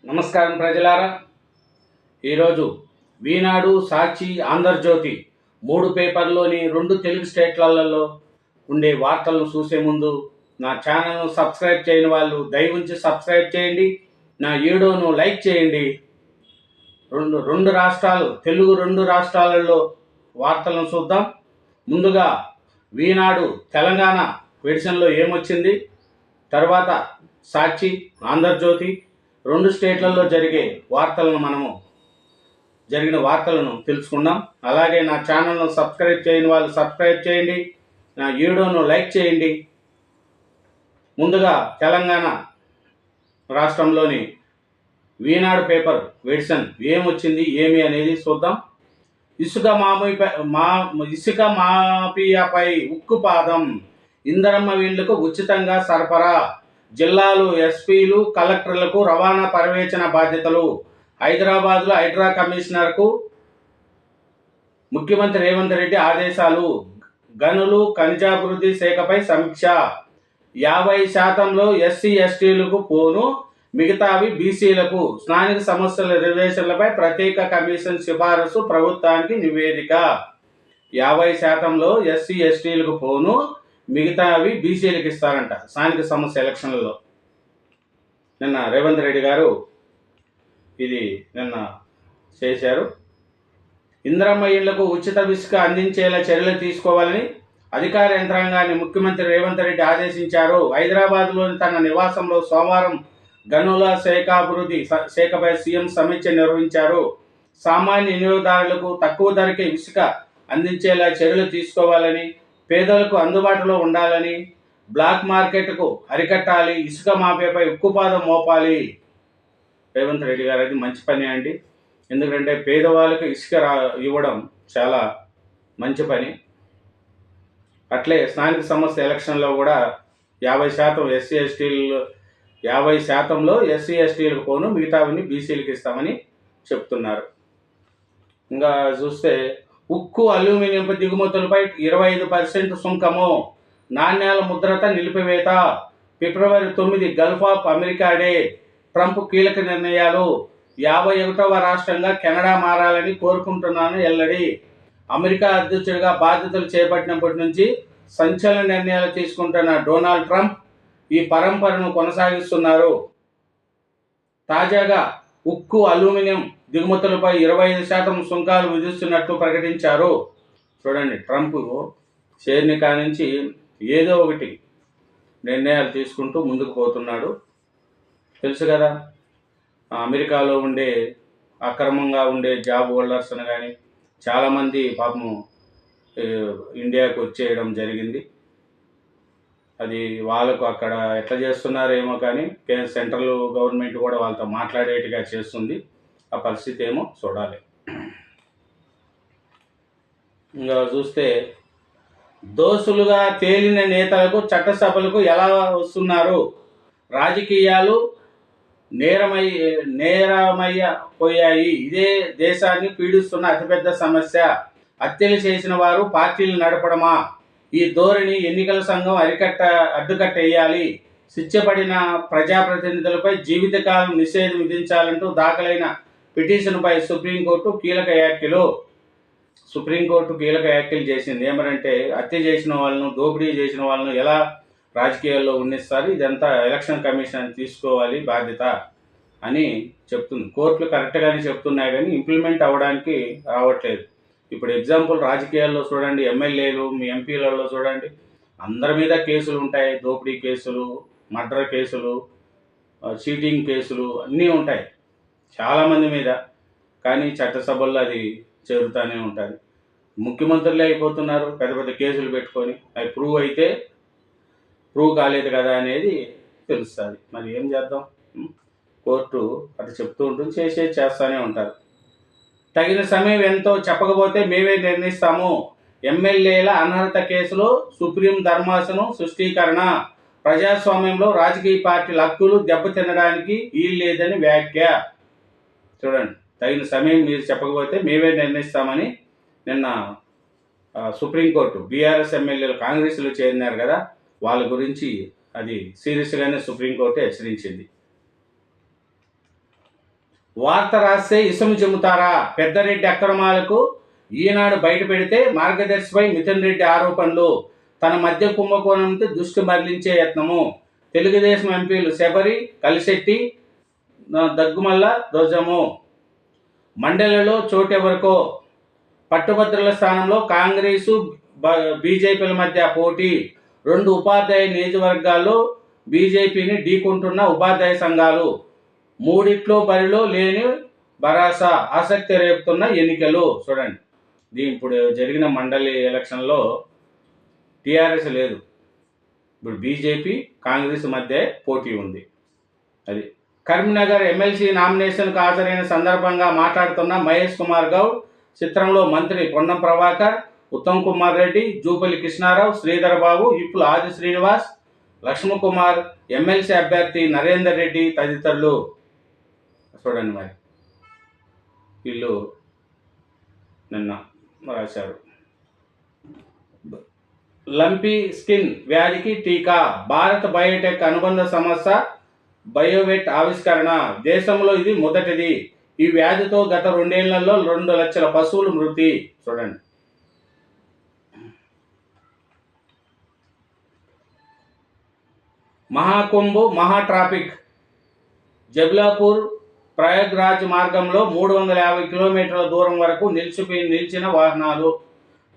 నమస్కారం ప్రజలారా. ఈరోజు ఈనాడు, సాక్షి, ఆంధ్రజ్యోతి 3 పేపర్లోని 2 తెలుగు స్టేట్లలో ఉండే వార్తలను చూసే ముందు నా ఛానల్ను సబ్స్క్రైబ్ చేయని వాళ్ళు దయవుంచి సబ్స్క్రైబ్ చేయండి. నా వీడియోను లైక్ చేయండి. రెండు రాష్ట్రాలు, తెలుగు 2 రాష్ట్రాలలో వార్తలను చూద్దాం. ముందుగా ఈనాడు తెలంగాణ ఎడిషన్లో ఏమొచ్చింది, తర్వాత సాక్షి, ఆంధ్రజ్యోతి 2 స్టేట్లలో జరిగిన వార్తలను తెలుసుకుందాం. అలాగే నా ఛానల్ను సబ్స్క్రైబ్ చేయని వాళ్ళు సబ్స్క్రైబ్ చేయండి. నా వీడియోను లైక్ చేయండి. ముందుగా తెలంగాణ రాష్ట్రంలోని ఈనాడు పేపర్ ఎడిషన్ ఏమొచ్చింది ఏమి అనేది చూద్దాం. ఇసుక మాఫియాపై ఉక్కుపాదం, ఇందరమ్మ వీళ్లకు ఉచితంగా సరఫరా, జిల్లాలు ఎస్పీలు కలెక్టర్లకు రవాణా పర్యవేక్షణ బాధ్యతలు, హైదరాబాద్లో హైడ్రా కమిషనర్కు ముఖ్యమంత్రి రేవంత్ రెడ్డి ఆదేశాలు, గనులు ఖనిజాభివృద్ధి శాఖపై సమీక్ష, 50% ఎస్సీ ఎస్టీలకు పోను, మిగతావి బీసీలకు, స్థానిక సమస్యల రిజర్వేషన్లపై ప్రత్యేక కమిషన్ సిఫారసు, ప్రభుత్వానికి నివేదిక. 50% ఎస్సీ ఎస్టీలకు పోను, మిగతావి బీసీలకు ఇస్తారంట స్థానిక సమస్య ఎలక్షన్లలో. నిన్న రేవంత్ రెడ్డి గారు ఇది చేశారు. ఇందిరమ్మ ఇళ్లకు ఉచిత ఇసుక అందించేలా చర్యలు తీసుకోవాలని అధికార యంత్రాంగాన్ని ముఖ్యమంత్రి రేవంత్ రెడ్డి ఆదేశించారు. హైదరాబాద్లోని తన నివాసంలో సోమవారం గనుల శాఖాభివృద్ధి శాఖపై సీఎం సమీక్ష నిర్వహించారు. సామాన్య వినియోగదారులకు తక్కువ ధరకే ఇసుక అందించేలా చర్యలు తీసుకోవాలని, పేదలకు అందుబాటులో ఉండాలని, బ్లాక్ మార్కెట్కు అరికట్టాలి, ఇసుక మాఫియాపై ఉక్కుపాదం మోపాలి. రేవంత్ రెడ్డి గారు అది మంచి పని అండి. ఎందుకంటే పేదవాళ్ళకి ఇసుక ఇవ్వడం చాలా మంచి పని. అట్లే స్థానిక సమస్య ఎలక్షన్లో కూడా 50% ఎస్సీ ఎస్టీలు, 50%లో ఎస్సీ ఎస్టీలకు పోను, మిగతావన్నీ బీసీలకు ఇస్తామని చెప్తున్నారు. ఇంకా చూస్తే ఉక్కు అల్యూమినియం దిగుమతులపై 25% సుంకము, నాణ్యాల ముద్రత నిలిపివేత, February 9 Gulf of America Day, Trump కీలక నిర్ణయాలు, 51వ రాష్ట్రంగా కెనడా మారాలని కోరుకుంటున్నాను ఎల్లడి, అమెరికా అధ్యక్షుడిగా బాధ్యతలు చేపట్టినప్పటి నుంచి సంచలన నిర్ణయాలు తీసుకుంటున్న డొనాల్డ్ ట్రంప్ ఈ పరంపరను కొనసాగిస్తున్నారు. తాజాగా ఉక్కు అల్యూమినియం దిగుమతులపై 25% సుంకాలు విధిస్తున్నట్లు ప్రకటించారు. చూడండి, ట్రంప్ చేరిన కానించి ఏదో ఒకటి నిర్ణయాలు తీసుకుంటూ ముందుకు పోతున్నాడు. తెలుసు కదా, అమెరికాలో ఉండే అక్రమంగా ఉండే జాబ్ హోల్డర్స్ని కానీ చాలామంది పాపము ఇండియాకు వచ్చేయడం జరిగింది. అది వాళ్ళకు అక్కడ ఎట్లా చేస్తున్నారేమో కానీ సెంట్రల్ గవర్నమెంట్ కూడా వాళ్ళతో మాట్లాడేట్టుగా చేస్తుంది. ఆ పరిస్థితి ఏమో చూడాలి. ఇంకా చూస్తే దోసులుగా తేలిన నేతలకు చట్టసభలకు ఎలా వస్తున్నారు, రాజకీయాలు నేరమయ్యపోయాయి, ఇదే దేశాన్ని పీడిస్తున్న అతిపెద్ద సమస్య. హత్యలు చేసిన వారు పార్టీలు నడపడమా? ఈ ధోరణి ఎన్నికల సంఘం అడ్డుకట్టేయాలి. శిక్షపడిన ప్రజాప్రతినిధులపై జీవితకాలం నిషేధం విధించాలంటూ దాఖలైన పిటిషన్పై సుప్రీంకోర్టు కీలక వ్యాఖ్యలు చేసింది. ఏమనంటే హత్య చేసిన వాళ్ళను, దోపిడీ చేసిన వాళ్ళను ఎలా రాజకీయాల్లో ఉన్నిస్తారు, ఇదంతా ఎలక్షన్ కమిషన్ తీసుకోవాలి బాధ్యత అని చెప్తుంది. కోర్టులు కరెక్ట్గానే చెప్తున్నాయి కానీ ఇంప్లిమెంట్ అవ్వడానికి రావట్లేదు. ఇప్పుడు ఎగ్జాంపుల్ రాజకీయాల్లో చూడండి, ఎమ్మెల్యేలు, మీ ఎంపీలలో చూడండి, అందరి మీద కేసులు ఉంటాయి. దోపిడీ కేసులు, మర్డర్ కేసులు, చీటింగ్ కేసులు అన్నీ ఉంటాయి చాలామంది మీద. కానీ చట్టసభల్లో అది చేరుతూనే ఉంటుంది. ముఖ్యమంత్రులే అయిపోతున్నారు పెద్ద పెద్ద కేసులు పెట్టుకొని. అవి ప్రూవ్ కాలేదు కదా అనేది తెలుస్తుంది. మరి ఏం చేద్దాం, కోర్టు అటు చెప్తూ ఉంటుంది, చేస్తూనే ఉంటారు. తగిన సమయం ఎంతో చెప్పకపోతే మేమే నిర్ణయిస్తాము, ఎమ్మెల్యేల అనర్హత కేసులో సుప్రీం ధర్మాసనం స్పష్టీకరణ, ప్రజాస్వామ్యంలో రాజకీయ పార్టీల హక్కులు దెబ్బతినడానికి వీల్లేదని వ్యాఖ్య. చూడండి, తగిన సమయం మీరు చెప్పకపోతే మేమే నిర్ణయిస్తామని నిన్న సుప్రీంకోర్టు బీఆర్ఎస్ ఎమ్మెల్యేలు కాంగ్రెస్లో చేరినారు కదా, వాళ్ళ గురించి అది సీరియస్గానే సుప్రీంకోర్టు హెచ్చరించింది. వార్త రాస్తే ఇసుము చెబుతారా? పెద్దరెడ్డి అక్రమాలకు ఈనాడు బయట పెడితే మార్గదర్శిపై మిథున్ రెడ్డి ఆరోపణలు. తన మధ్య కుంభకోణంతో దృష్టి మరలించే యత్నము. తెలుగుదేశం ఎంపీలు శబరి, కలిశెట్టి, దగ్గుమల్ల ధ్వజము. మండలిలో చోటెవరకో. పట్టుభద్రుల స్థానంలో కాంగ్రెసు బీజేపీల మధ్య పోటీ. 2 ఉపాధ్యాయ నియోజకవర్గాల్లో బీజేపీని ఢీకొంటున్న ఉపాధ్యాయ సంఘాలు. మూడిట్లో బరిలో లేని భరాసా. ఆసక్తి రేపుతున్న ఎన్నికలు. చూడండి, ఇప్పుడు జరిగిన మండలి ఎలక్షన్లో టీఆర్ఎస్ లేదు, ఇప్పుడు బీజేపీ కాంగ్రెస్ మధ్య పోటీ ఉంది. అది కరీంనగర్ ఎమ్మెల్సీ నామినేషన్కు హాజరైన సందర్భంగా మాట్లాడుతున్న మహేష్ కుమార్ గౌడ్, చిత్రంలో మంత్రి పొన్నం ప్రభాకర్, ఉత్తమ్ కుమార్ రెడ్డి, జూపల్లి కృష్ణారావు, శ్రీధర్ బాబు, ఇప్పుల ఆది శ్రీనివాస్, లక్ష్మణకుమార్, ఎమ్మెల్సీ అభ్యర్థి నరేందర్ రెడ్డి తదితరులు. చూడండి, మరి వీళ్ళు నిన్న రాశారు. లంపీ స్కిన్ వ్యాధికి టీకా. భారత్ బయోటెక్ అనుబంధ సంస్థ బయోవెట్ ఆవిష్కరణ. దేశంలో ఇది మొదటిది. ఈ వ్యాధితో గత 2 ఏళ్లలో 2 లక్షల పశువులు మృతి. చూడండి, మహాకుంభ్ మహా ట్రాఫిక్. జబలాపూర్ ప్రయాగ్రాజ్ మార్గంలో 350 కిలోమీటర్ల దూరం వరకు నిలిచిన వాహనాలు.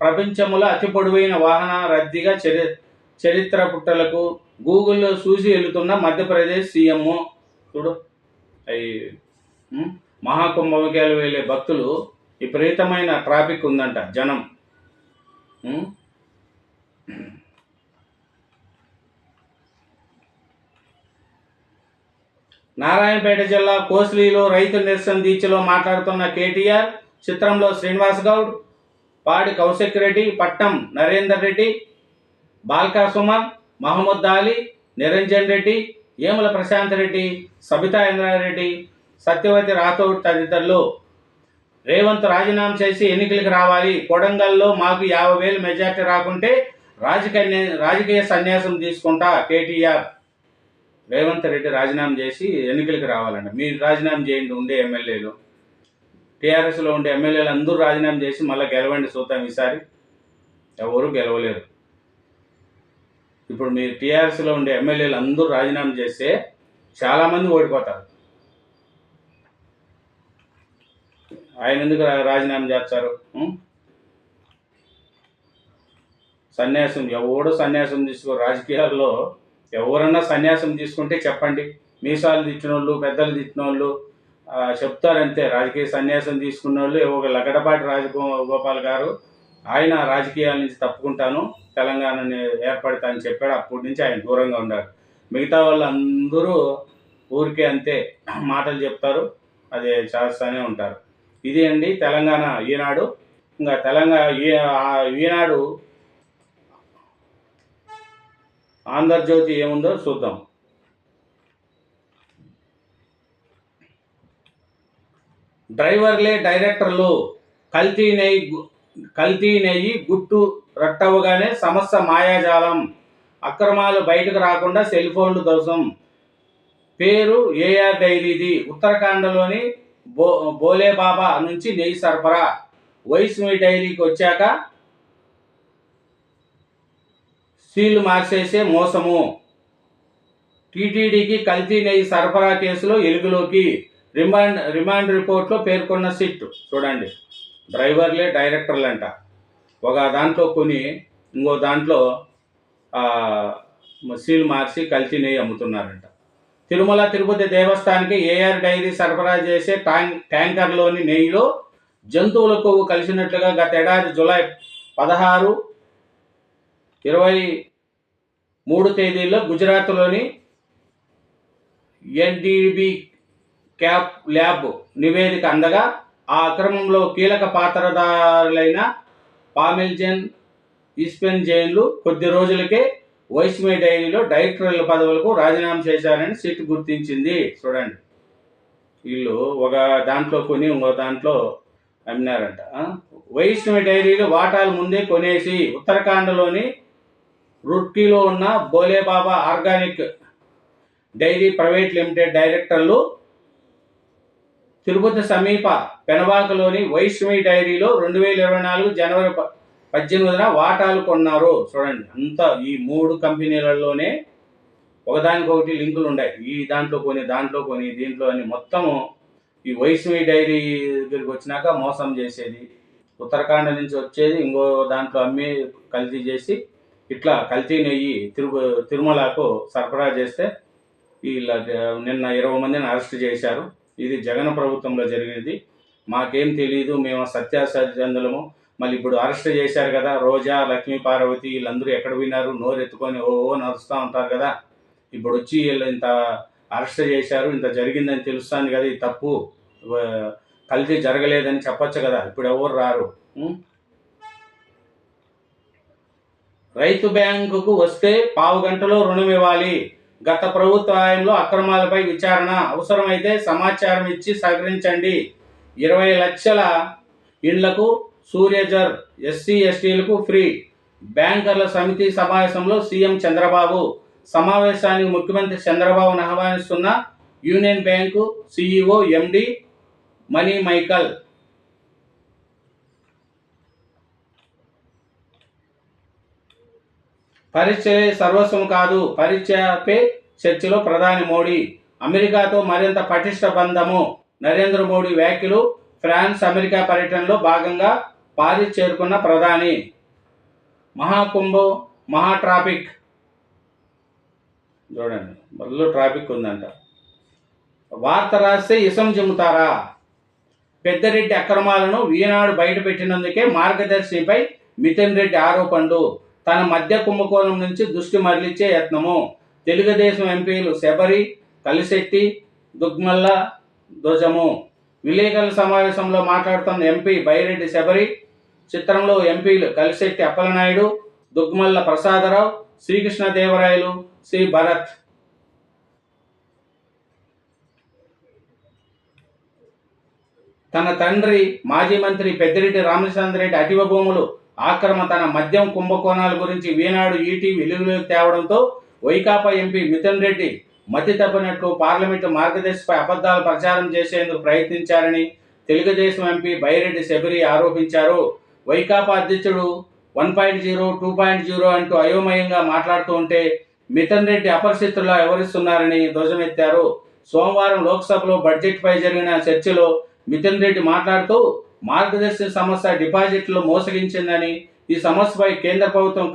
ప్రపంచంలో అతి పొడవైన వాహన రద్దీగా చరిత్ర పుట్టలకు. గూగుల్లో చూసి వెళుతున్న మధ్యప్రదేశ్ సీఎం. చూడు, అవి మహాకుంభకి వెళ్ళే భక్తులు విపరీతమైన ట్రాఫిక్ ఉందంట, జనం. నారాయణపేట జిల్లా కోస్లీలో రైతు నిరసన దీక్షలో మాట్లాడుతున్న కేటీఆర్, చిత్రంలో శ్రీనివాస్ గౌడ్, పాడి కౌశిక్ రెడ్డి, పట్నం నరేందర్ రెడ్డి, బాల్కా సుమన్, మహమ్మద్ అలీ, నిరంజన్ రెడ్డి, ఏముల ప్రశాంత్ రెడ్డి, సబితా ఇంద్రారెడ్డి, సత్యవతి రాథోడ్ తదితరులు. రేవంత్ రాజీనామా చేసి ఎన్నికలకు రావాలి. కొడంగల్లో మాకు 50,000 మెజార్టీ రాకుంటే రాజకీయ సన్యాసం తీసుకుంటా. కేటీఆర్. రేవంత్ రెడ్డి రాజీనామా చేసి ఎన్నికలకు రావాలంట. మీరు రాజీనామా చేయండి, ఉండే ఎమ్మెల్యేలు, టీఆర్ఎస్లో ఉండే ఎమ్మెల్యేలు అందరూ రాజీనామా చేసి మళ్ళీ గెలవండి, చూద్దాం. ఈసారి ఎవరు గెలవలేరు. ఇప్పుడు మీరు టీఆర్ఎస్లో ఉండే ఎమ్మెల్యేలు అందరూ రాజీనామా చేస్తే చాలామంది ఓడిపోతారు. ఆయన ఎందుకు రాజీనామా చేస్తారు? సన్యాసం ఎవడో సన్యాసం తీసుకో. రాజకీయాల్లో ఎవరన్నా సన్యాసం తీసుకుంటే చెప్పండి. మీసాలు తిట్టిన వాళ్ళు, పెద్దలు తిట్టిన వాళ్ళు చెప్తారంతే. రాజకీయ సన్యాసం తీసుకున్న వాళ్ళు ఒక లగడపాటి రాజగోపాల్ గారు, ఆయన రాజకీయాల నుంచి తప్పుకుంటాను, తెలంగాణని ఏర్పడతా అని చెప్పాడు. అప్పటి నుంచి ఆయన దూరంగా ఉన్నారు. మిగతా వాళ్ళు అందరూ ఊరికే అంతే మాటలు చెప్తారు, అదే చేస్తూనే ఉంటారు. ఇది అండి తెలంగాణ ఈనాడు. ఇంకా ఈనాడు ఆంధ్రజ్యోతి ఏముందో చూద్దాం. డ్రైవర్లే డైరెక్టర్లు. కల్తీ నెయ్యి గుట్టు రట్టవగానే సమస్య మాయాజాలం. అక్రమాలు బయటకు రాకుండా సెల్ ఫోన్లు ధ్వంసం. పేరు ఏఆర్ డైరీది. ఉత్తరాఖండ్లోని బోలేబాబా నుంచి నెయ్యి సరఫరా. వైష్ణవి డైరీకి వచ్చాక సీలు మార్చేసే మోసము. టీటీడీకి కల్తీ నెయ్యి సరఫరా కేసులో ఎలుగులోకి. రిమాండ్ రిపోర్ట్లో పేర్కొన్న సిట్. చూడండి, డ్రైవర్లే డైరెక్టర్లు అంట. ఒక దాంట్లో కొని ఇంకో దాంట్లో సీల్ మార్చి కల్తీ నెయ్యి అమ్ముతున్నారంట. తిరుమల తిరుపతి దేవస్థానానికి ఏఆర్ డైరీ సరఫరా చేసే ట్యాంకర్లోని నెయ్యిలో జంతువుల కొవ్వు కలిసినట్లుగా గత ఏడాది జూలై 16, 23 తేదీల్లో గుజరాత్లోని ఎన్డీబీ క్యాప్ ల్యాబ్ నివేదిక అందగా ఆ అక్రమంలో కీలక పాత్రధారులైన పామిల్జన్, ఇస్పెన్ జైన్లు కొద్ది రోజులకే వైష్ణవి డైరీలో డైరెక్టర్ల పదవులకు రాజీనామా చేశారని సిట్ గుర్తించింది. చూడండి, వీళ్ళు ఒక దాంట్లో కొని ఇంకో దాంట్లో అమ్మినారంట. వైష్ణవి డైరీలో వాటాలు ముందే కొనేసి ఉత్తరాఖండ్లోని రుర్కీలో ఉన్న Bholebaba organic dairy private limited డైరెక్టర్లు తిరుపతి సమీప పెనబాకలోని వైష్ణవి డైరీలో 2024 జనవరి 18న వాటాలు కొన్నారు. చూడండి, అంతా ఈ 3 కంపెనీలలోనే ఒకదానికొకటి లింకులు ఉన్నాయి. ఈ దాంట్లో కొని దీంట్లో అని మొత్తము ఈ వైష్ణవి డైరీ దగ్గరికి వచ్చినాక మోసం చేసేది, ఉత్తరాఖండ్ నుంచి వచ్చేది ఇంకో దాంట్లో అమ్మి కల్తీ చేసి ఇట్లా కల్తీ నెయ్యి తిరుమలకు సరఫరా చేస్తే వీళ్ళ నిన్న 20 మందిని అరెస్ట్ చేశారు. ఇది జగన్ ప్రభుత్వంలో జరిగినది. మాకేం తెలియదు, మేము సత్యాసత్యందులము. మళ్ళీ ఇప్పుడు అరెస్ట్ చేశారు కదా, రోజా, లక్ష్మీ పార్వతి వీళ్ళందరూ ఎక్కడ విన్నారు, నోరెత్తుకొని నడుస్తూ ఉంటారు కదా. ఇప్పుడు వచ్చి వీళ్ళు ఇంత అరెస్ట్ చేశారు, ఇంత జరిగిందని తెలుస్తుంది కదా, ఇది తప్పు, కల్తీ జరగలేదని చెప్పొచ్చు కదా. ఇప్పుడు ఎవరు రారు. రైతు బ్యాంకుకు వస్తే పావు గంటలో రుణం ఇవ్వాలి. గత ప్రభుత్వ హయాంలో అక్రమాలపై విచారణ, అవసరమైతే సమాచారం ఇచ్చి సహకరించండి. 20 లక్షల ఇండ్లకు సూర్యజర్, ఎస్సీ ఎస్టీలకు ఫ్రీ. బ్యాంకర్ల సమితి సమావేశంలో సీఎం చంద్రబాబు. సమావేశానికి ముఖ్యమంత్రి చంద్రబాబును ఆహ్వానిస్తున్న యూనియన్ బ్యాంకు సిఇఓ ఎండి మనీ మైకల్. పరిచయ సర్వస్వం కాదు, పరిచయపై చర్చలో ప్రధాని మోడీ. అమెరికాతో మరింత పటిష్ట బంధము, నరేంద్ర మోడీ వ్యాఖ్యలు. ఫ్రాన్స్ అమెరికా పర్యటనలో భాగంగా పారిస్ చేరుకున్న ప్రధాని. మహాకుంభం మహా ట్రాఫిక్, చూడండి మళ్ళీ ట్రాఫిక్ ఉందంట. వార్త రాస్తే ఇసం జిమ్ముతారా? పెద్దిరెడ్డి అక్రమాలను ఈనాడు బయటపెట్టినందుకే మార్గదర్శిపై మిథున్ రెడ్డి ఆరోపణలు. తన మధ్య కుంభకోణం నుంచి దృష్టి మరలించే యత్నము. తెలుగుదేశం ఎంపీలు శబరి, కలిశెట్టి, దుగ్మల్ల ధ్వజము. విలేకరుల సమావేశంలో మాట్లాడుతున్న ఎంపీ బైరెడ్డి శబరి. చిత్రంలో ఎంపీలు కలిశెట్టి అప్పలనాయుడు, దుగ్మల్ల ప్రసాదరావు, శ్రీకృష్ణదేవరాయలు, శ్రీ భరత్. తన తండ్రి మాజీ మంత్రి పెద్దిరెడ్డి రామచంద్రరెడ్డి అటవీ భూములు ఆక్రమ, తన మద్యం కుంభకోణాల గురించి ఈనాడు ఈటీవీ వెలుగులోకి తేవడంతో వైకాపా ఎంపీ మిథున్ రెడ్డి మతి తప్పినట్లు పార్లమెంటు మార్గదర్శిపై అబద్ధాలు ప్రచారం చేసేందుకు ప్రయత్నించారని తెలుగుదేశం ఎంపీ బైరెడ్డి శబరి ఆరోపించారు. వైకాపా అధ్యక్షుడు 1.0, 2.0 అంటూ అయోమయంగా మాట్లాడుతూ ఉంటే మిథున్ రెడ్డి అపరిస్థితుల్లో వ్యవహరిస్తున్నారని ధ్వజమెత్తారు. సోమవారం లోక్సభలో బడ్జెట్పై జరిగిన చర్చలో మిథున్ రెడ్డి మాట్లాడుతూ మార్గదర్శి సంస్థ డిపాజిట్లు మోసగించిందని, ఈ సమస్యపై కేంద్ర ప్రభుత్వం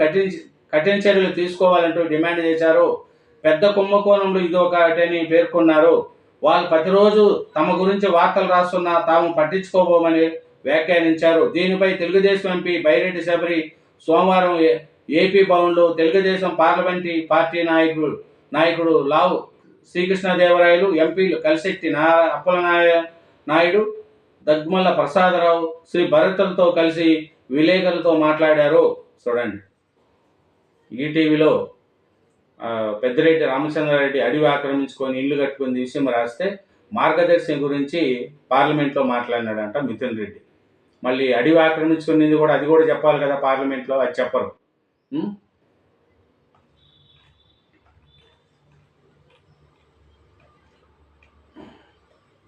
కఠిన చర్యలు తీసుకోవాలంటూ డిమాండ్ చేశారు. పెద్ద కుంభకోణంలో ఇదొకటని పేర్కొన్నారు. వాళ్ళు ప్రతిరోజు తమ గురించి వార్తలు రాస్తున్నా తాము పట్టించుకోబోమని వ్యాఖ్యానించారు. దీనిపై తెలుగుదేశం ఎంపీ బైరెడ్డి శబరి సోమవారం ఏపీ భవన్లో తెలుగుదేశం పార్లమెంటరీ పార్టీ నాయకుడు లావు శ్రీకృష్ణదేవరాయలు, ఎంపీలు కలిశెట్టి అప్పలనాయుడు, దగ్గమల్ల ప్రసాదరావు, శ్రీ భరత్లతో కలిసి విలేకరులతో మాట్లాడారు. చూడండి, ఈటీవీలో పెద్దిరెడ్డి రామచంద్రారెడ్డి అడవి ఆక్రమించుకొని ఇల్లు కట్టుకుని విషయం రాస్తే మార్గదర్శి గురించి పార్లమెంట్లో మాట్లాడినాడంట మిథున్ రెడ్డి. మళ్ళీ అడవి ఆక్రమించుకునేది కూడా అది కూడా చెప్పాలి కదా పార్లమెంట్లో, అది చెప్పరు.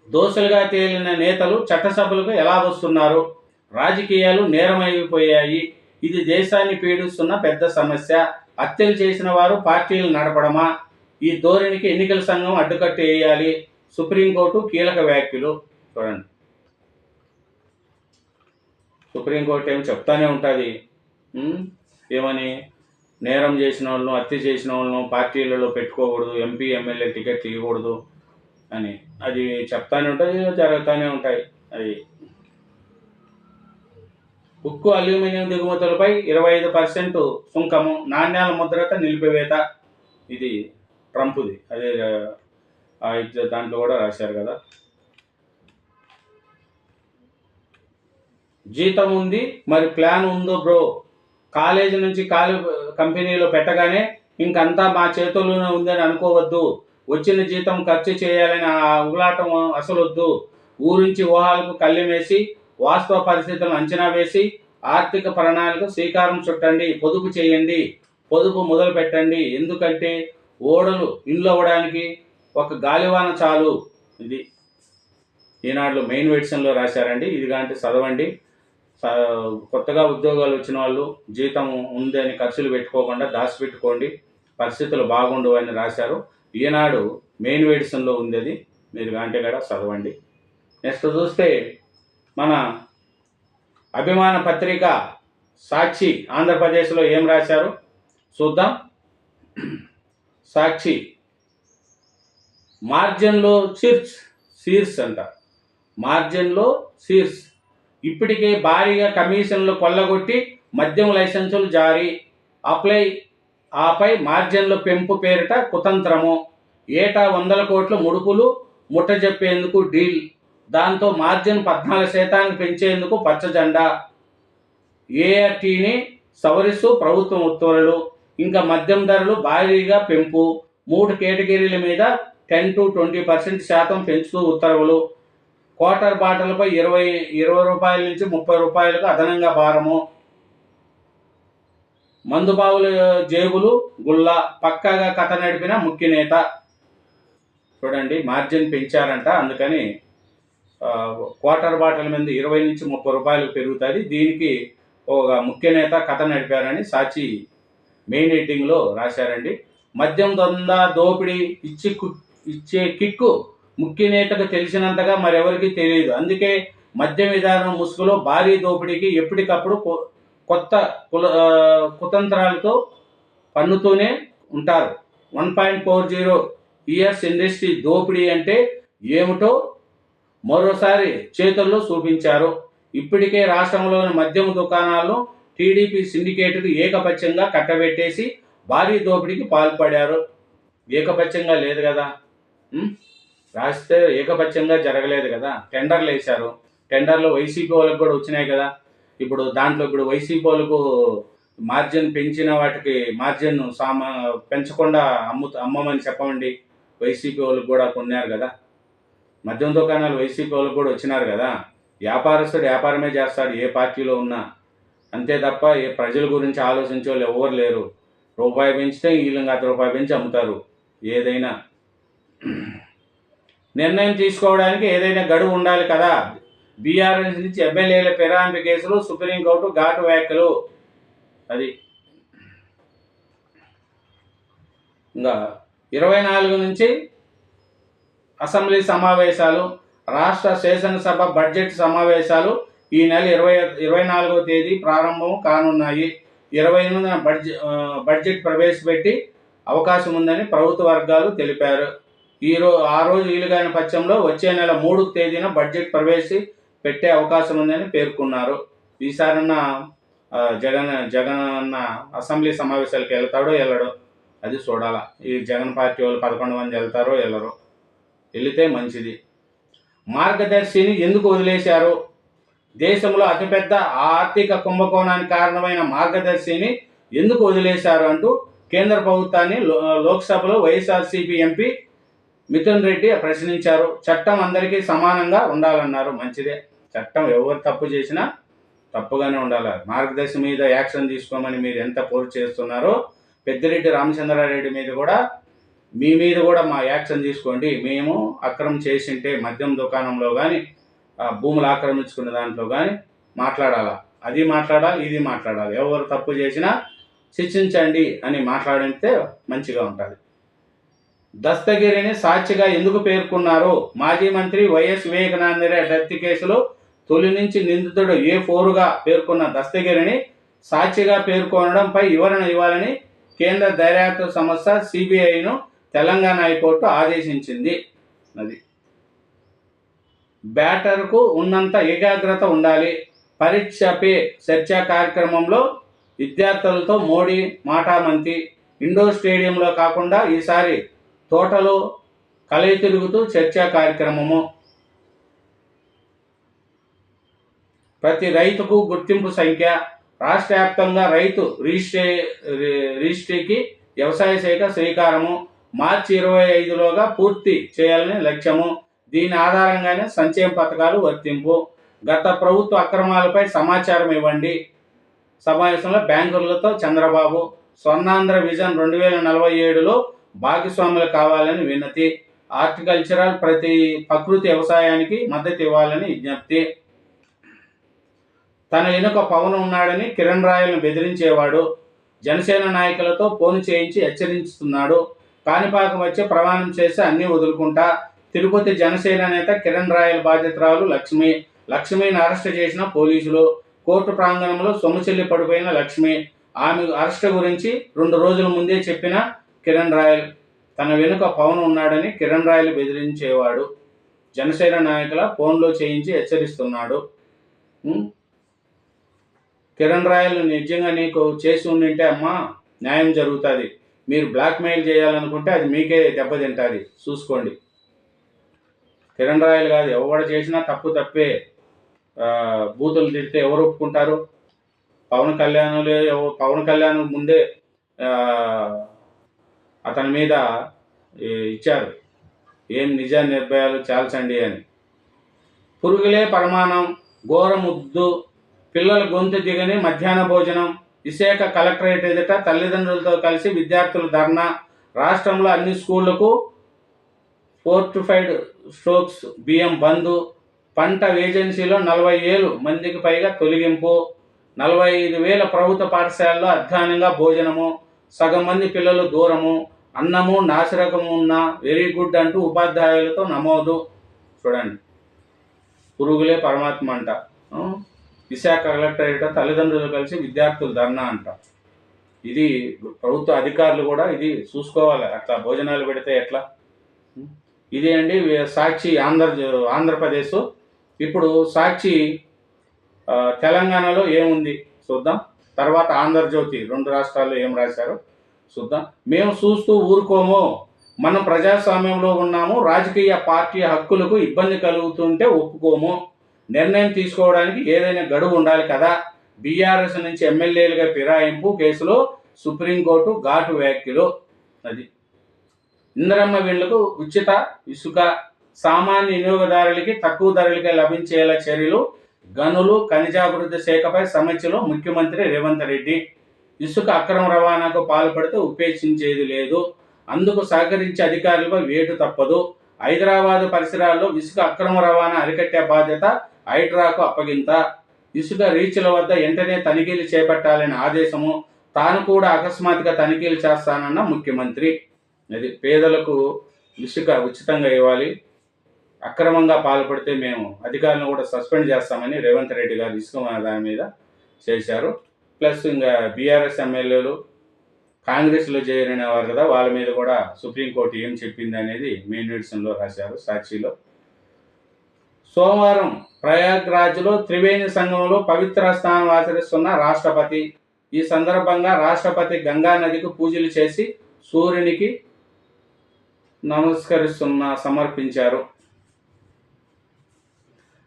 దోషులుగా తేలిన నేతలు చట్టసభలకు ఎలా వస్తున్నారు? రాజకీయాలు నేరమైపోయాయి. ఇది దేశాన్ని పీడిస్తున్న పెద్ద సమస్య. హత్యలు చేసిన వారు పార్టీలు నడపడమా? ఈ ధోరణికి ఎన్నికల సంఘం అడ్డుకట్ట వేయాలి. సుప్రీంకోర్టు కీలక వ్యాఖ్యలు. చూడండి, సుప్రీంకోర్టు ఏమి చెప్తానే ఉంటుంది. ఏమని? నేరం చేసిన వాళ్ళను, హత్య చేసిన వాళ్ళను పార్టీలలో పెట్టుకోకూడదు, ఎంపీ ఎమ్మెల్యే టికెట్లు ఇవ్వకూడదు అని అది చెప్తానే ఉంటుంది, జరుగుతూనే ఉంటాయి. అది ఉక్కు, అల్యూమినియం దిగుమతులపై 25% సుంకము, నాణ్యాల ముద్రత నిలిపివేత. ఇది ట్రంప్ది. అదే దాంట్లో కూడా రాశారు కదా. జీతం ఉంది, మరి ప్లాన్ ఉందో బ్రో? కాలేజీ నుంచి కంపెనీలో పెట్టగానే ఇంకంతా మా చేతుల్లోనే ఉందని అనుకోవద్దు. వచ్చిన జీతం ఖర్చు చేయాలని ఉగులాటం అసలు వద్దు. ఊరించి ఊహాలకు కళ్ళెమేసి వాస్తవ పరిస్థితులను అంచనా వేసి ఆర్థిక ప్రణాళిక శ్రీకారం చుట్టండి. పొదుపు చేయండి, పొదుపు మొదలు పెట్టండి. ఎందుకంటే ఓడలు ఇండ్లు అవ్వడానికి ఒక గాలివాన చాలు. ఇది ఈనాడులో మెయిన్ ఎడిషన్లో రాశారండి. ఇది కాంటి చదవండి. కొత్తగా ఉద్యోగాలు వచ్చిన వాళ్ళు జీతం ఉందని ఖర్చులు పెట్టుకోకుండా దాచిపెట్టుకోండి, పరిస్థితులు బాగుండవు అని రాశారు. ఈనాడు మెయిన్ ఎడిషన్లో ఉంది, అది మీరు కాంటే కూడా చదవండి. నెక్స్ట్ చూస్తే మన అభిమాన పత్రిక సాక్షి ఆంధ్రప్రదేశ్లో ఏం రాశారు చూద్దాం. సాక్షి మార్జిన్లో సీర్స్ అంట. మార్జిన్లో సీర్స్ ఇప్పటికే భారీగా కమిషన్లు కొల్లగొట్టి మద్యం లైసెన్సులు జారీ, ఆపై మార్జిన్ల పెంపు పేరిట కుతంత్రము, ఏటా 100 కోట్ల ముడుపులు ముట్టజెప్పేందుకు డీల్, దాంతో మార్జిన్ 14% పెంచేందుకు పచ్చజెండా, ఏఆర్టీని సవరిస్తూ ప్రభుత్వం ఉత్తర్వులు, ఇంకా మద్యం ధరలు భారీగా పెంపు, 3 కేటగిరీల మీద 10 to 20% పెంచుతూ ఉత్తర్వులు, క్వార్టర్ బాటిల్పై 20 రూపాయల నుంచి 30 రూపాయలకు అదనంగా భారము, మందుబావుల జేబులు గుల్ల, పక్కాగా కథ నడిపిన ముఖ్య నేత. చూడండి, మార్జిన్ పెంచారంట, అందుకని క్వార్టర్ బాటిల్ మీద 20 నుంచి 30 రూపాయలకు పెరుగుతుంది. దీనికి ఒక ముఖ్య నేత కథ నడిపారని సాక్షి మెయిన్ హెడ్డింగ్లో రాశారండి. మద్యం దందా దోపిడీ ఇచ్చే కిక్కు ముఖ్య నేతకు తెలిసినంతగా మరెవరికి తెలియదు. అందుకే మద్యం విధానం ముసుగులో భారీ దోపిడీకి ఎప్పటికప్పుడు కొత్త కుతంత్రాలతో పన్నుతూనే ఉంటారు. 1.40 ఇయర్స్ ఇండస్ట్రీ దోపిడీ అంటే ఏమిటో మరోసారి చేతుల్లో చూపించారు. ఇప్పటికే రాష్ట్రంలోని మద్యం దుకాణాలను టీడీపీ సిండికేట్కు ఏకపక్షంగా కట్టబెట్టేసి భారీ దోపిడీకి పాల్పడారు. ఏకపక్షంగా లేదు కదా, రాస్తే ఏకపక్షంగా జరగలేదు కదా. టెండర్లు వేశారు, టెండర్లు వైసీపీ వాళ్ళకి కూడా వచ్చినాయి కదా. ఇప్పుడు దాంట్లో వైసీపీ వాళ్ళకు మార్జిన్ పెంచిన వాటికి మార్జిన్ పెంచకుండా అమ్మమని చెప్పమండి. వైసీపీ వాళ్ళకి కూడా కొన్నారు కదా, మద్యం దుకాణాలు వైసీపీ వాళ్ళకి కూడా వచ్చినారు కదా. వ్యాపారస్తుడు వ్యాపారమే చేస్తాడు, ఏ పార్టీలో ఉన్నా, అంతే తప్ప ఏ ప్రజల గురించి ఆలోచించే వాళ్ళు ఎవరు లేరు. రూపాయి పెంచితే వీళ్ళు ₹10 పెంచి అమ్ముతారు. ఏదైనా నిర్ణయం తీసుకోవడానికి ఏదైనా గడువు ఉండాలి కదా. బీఆర్ఎస్ నుంచి ఎమ్మెల్యేల ఫిరాయింపు కేసులు, సుప్రీంకోర్టు ఘాటు వ్యాఖ్యలు. అది ఇంకా 24 నుంచి అసెంబ్లీ సమావేశాలు, రాష్ట్ర శాసనసభ బడ్జెట్ సమావేశాలు ఈ నెల 24వ తేదీ ప్రారంభం కానున్నాయి. 28న బడ్జెట్ ప్రవేశపెట్టి అవకాశం ఉందని ప్రభుత్వ వర్గాలు తెలిపారు. ఆ రోజు వీలుగాని పక్షంలో వచ్చే నెల 3వ తేదీన బడ్జెట్ ప్రవేశపెట్టే అవకాశం ఉందని పేర్కొన్నారు. ఈసారన్న జగన్ అన్న అసెంబ్లీ సమావేశాలకు వెళ్తాడో వెళ్ళడో అది చూడాలా. ఈ జగన్ పార్టీ వాళ్ళు 11 మంది వెళ్తారో వెళ్ళరో, వెళితే మంచిది. మార్గదర్శిని ఎందుకు వదిలేశారు? దేశంలో అతిపెద్ద ఆర్థిక కుంభకోణానికి కారణమైన మార్గదర్శిని ఎందుకు వదిలేశారు అంటూ కేంద్ర ప్రభుత్వాన్ని లోక్సభలో వైఎస్ఆర్సీపీ ఎంపీ మిథున్ రెడ్డి ప్రశ్నించారు. చట్టం అందరికీ సమానంగా ఉండాలన్నారు. మంచిదే, చట్టం ఎవరు తప్పు చేసినా తప్పుగానే ఉండాలి. మార్గదర్శి మీద యాక్షన్ తీసుకోమని మీరు ఎంత పోస్ట్ చేస్తున్నారో, పెద్దిరెడ్డి రామచంద్రారెడ్డి మీద కూడా, మీ మీద కూడా మా యాక్షన్ తీసుకోండి. మేము అక్రమం చేసింటే మద్యం దుకాణంలో కానీ భూములు ఆక్రమించుకున్న దాంట్లో కానీ మాట్లాడాలా, అది మాట్లాడాలి, ఇది మాట్లాడాలి. ఎవరు తప్పు చేసినా శిక్షించండి అని మాట్లాడితే మంచిగా ఉంటుంది. దస్తగిరిని సాక్షిగా ఎందుకు పేర్కొన్నారు? మాజీ మంత్రి వైఎస్ వివేకానందరెడ్డి హత్య కేసులో తొలి నుంచి నిందితుడు A4గా పేర్కొన్న దస్తగిరిని సాక్షిగా పేర్కొనడంపై వివరణ ఇవ్వాలని కేంద్ర దర్యాప్తు సంస్థ CBIను తెలంగాణ హైకోర్టు ఆదేశించింది. అది బ్యాటర్కు ఉన్నంత ఏకాగ్రత ఉండాలి. పరీక్ష పే చర్చా కార్యక్రమంలో విద్యార్థులతో మోడీ మాటామంతి. ఇండోర్ స్టేడియంలో కాకుండా ఈసారి తోటలో కలయి తిరుగుతూ చర్చా కార్యక్రమము. ప్రతి రైతుకు గుర్తింపు సంఖ్య. రాష్ట్ర వ్యాప్తంగా రైతు రిజిస్ట్రీకి వ్యవసాయ శాఖ శ్రీకారము. మార్చి 25లోగా పూర్తి చేయాలని లక్ష్యము. దీని ఆధారంగానే సంక్షేమ పథకాలు వర్తింపు. గత ప్రభుత్వ అక్రమాలపై సమాచారం ఇవ్వండి. సమావేశంలో బ్యాంకర్లతో చంద్రబాబు. స్వర్ణాంధ్ర విజన్ 2047లో భాగస్వాములు కావాలని వినతి. హార్టికల్చరల్ ప్రకృతి వ్యవసాయానికి మద్దతు ఇవ్వాలని విజ్ఞప్తి. తన వెనుక పవన్ ఉన్నాడని కిరణ్ రాయలను బెదిరించేవాడు. జనసేన నాయకులతో ఫోన్ చేయించి హెచ్చరిస్తున్నాడు. కాణిపాకం వచ్చి ప్రమాణం చేసి అన్నీ వదులుకుంటా. తిరుపతి జనసేన నేత కిరణ్ రాయల బాధితురాలు లక్ష్మిని అరెస్ట్ చేసిన పోలీసులు. కోర్టు ప్రాంగణంలో సొమ్ముచెల్లి పడిపోయిన లక్ష్మి. ఆమె అరెస్ట్ గురించి 2 రోజుల ముందే చెప్పిన కిరణ్ రాయల్ తన వెనుక పవన్ ఉన్నాడని కిరణ్ రాయలు బెదిరించేవాడు. జనసేన నాయకుల ఫోన్లో చేయించి హెచ్చరిస్తున్నాడు. కిరణ్ రాయలు నిజంగా నీకు చేసి ఉండింటే అమ్మా న్యాయం జరుగుతుంది. మీరు బ్లాక్మెయిల్ చేయాలనుకుంటే అది మీకే దెబ్బతింటుంది, చూసుకోండి. కిరణ్ రాయలు కాదు, ఎవరు చేసినా తప్పే. బూతులు తిడితే ఎవరు ఒప్పుకుంటారు? పవన్ కళ్యాణ్ ముందే అతని మీద ఇచ్చారు ఏం నిజ నిర్భయాలు చాల్చండి అని. పురుగులే పరమాణం, ఘోర ముద్దు, పిల్లల గొంతు దిగని మధ్యాహ్న భోజనం. విశాఖ కలెక్టరేట్ ఎదుట తల్లిదండ్రులతో కలిసి విద్యార్థులు ధర్నా. రాష్ట్రంలో అన్ని స్కూళ్లకు ఫోర్టిఫైడ్ స్టోక్స్ బియ్యం బంద్. పంట ఏజెన్సీలో 40,000 మందికి పైగా తొలగింపు. 45,000 ప్రభుత్వ పాఠశాలలో అధ్వానంగా భోజనము. సగం మంది పిల్లలు దూరము. అన్నము నాసిరకము ఉన్న వెరీ గుడ్ అంటూ ఉపాధ్యాయులతో నమోదు. చూడండి, పురుగులే పరమాత్మ అంట. విశాఖ కలెక్టరేట్ తల్లిదండ్రులు కలిసి విద్యార్థులు ధర్నా అంట. ఇది ప్రభుత్వ అధికారులు కూడా ఇది చూసుకోవాలి. అట్లా భోజనాలు పెడితే ఎట్లా? ఇది అండి సాక్షి ఆంధ్రప్రదేశ్. ఇప్పుడు సాక్షి తెలంగాణలో ఏముంది చూద్దాం. తర్వాత ఆంధ్రజ్యోతి 2 రాష్ట్రాల్లో ఏం రాశారో చూద్దాం. మేము చూస్తూ ఊరుకోము, మనం ప్రజాస్వామ్యంలో ఉన్నాము, రాజకీయ పార్టీ హక్కులకు ఇబ్బంది కలుగుతుంటే ఒప్పుకోము, నిర్ణయం తీసుకోవడానికి ఏదైనా గడువు ఉండాలి కదా. బీఆర్ఎస్ నుంచి ఎమ్మెల్యేలుగా ఫిరాయింపు కేసులో సుప్రీంకోర్టు ఘాటు వ్యాఖ్యలు. అది ఇందిరమ్మ వీళ్లకు ఉచిత ఇసుక, సామాన్య వినియోగదారులకి తక్కువ ధరలకే లభించేలా చర్యలు. గనులు ఖనిజాభివృద్ధి శాఖపై సమీక్షలో ముఖ్యమంత్రి రేవంత్ రెడ్డి. ఇసుక అక్రమ రవాణాకు పాల్పడితే ఉపేక్షించేది లేదు, అందుకు సహకరించే అధికారులపై వేటు తప్పదు. హైదరాబాద్ పరిసరాల్లో ఇసుక అక్రమ రవాణా అరికట్టే బాధ్యత హైడ్రాకు అప్పగింత. ఇసుక రీచ్ల వద్ద వెంటనే తనిఖీలు చేపట్టాలని ఆదేశము. తాను కూడా అకస్మాత్తుగా తనిఖీలు చేస్తానన్న ముఖ్యమంత్రి. అది పేదలకు ఇసుక ఉచితంగా ఇవ్వాలి, అక్రమంగా పాల్పడితే మేము అధికారులను కూడా సస్పెండ్ చేస్తామని రేవంత్ రెడ్డి గారు ఇసుక దాని మీద చేశారు. ప్లస్ ఇంకా బీఆర్ఎస్ ఎమ్మెల్యేలు కాంగ్రెస్లో చేరిన వారు కదా, వాళ్ళ మీద కూడా సుప్రీంకోర్టు ఏం చెప్పింది అనేది మెయిన్ ఎడిషన్లో రాశారు సాక్షిలో. సోమవారం ప్రయాగ్రాజ్లో త్రివేణి సంగమంలో పవిత్ర స్నానం ఆచరిస్తున్న రాష్ట్రపతి. ఈ సందర్భంగా రాష్ట్రపతి గంగా నదికి పూజలు చేసి సూర్యునికి సమర్పించారు.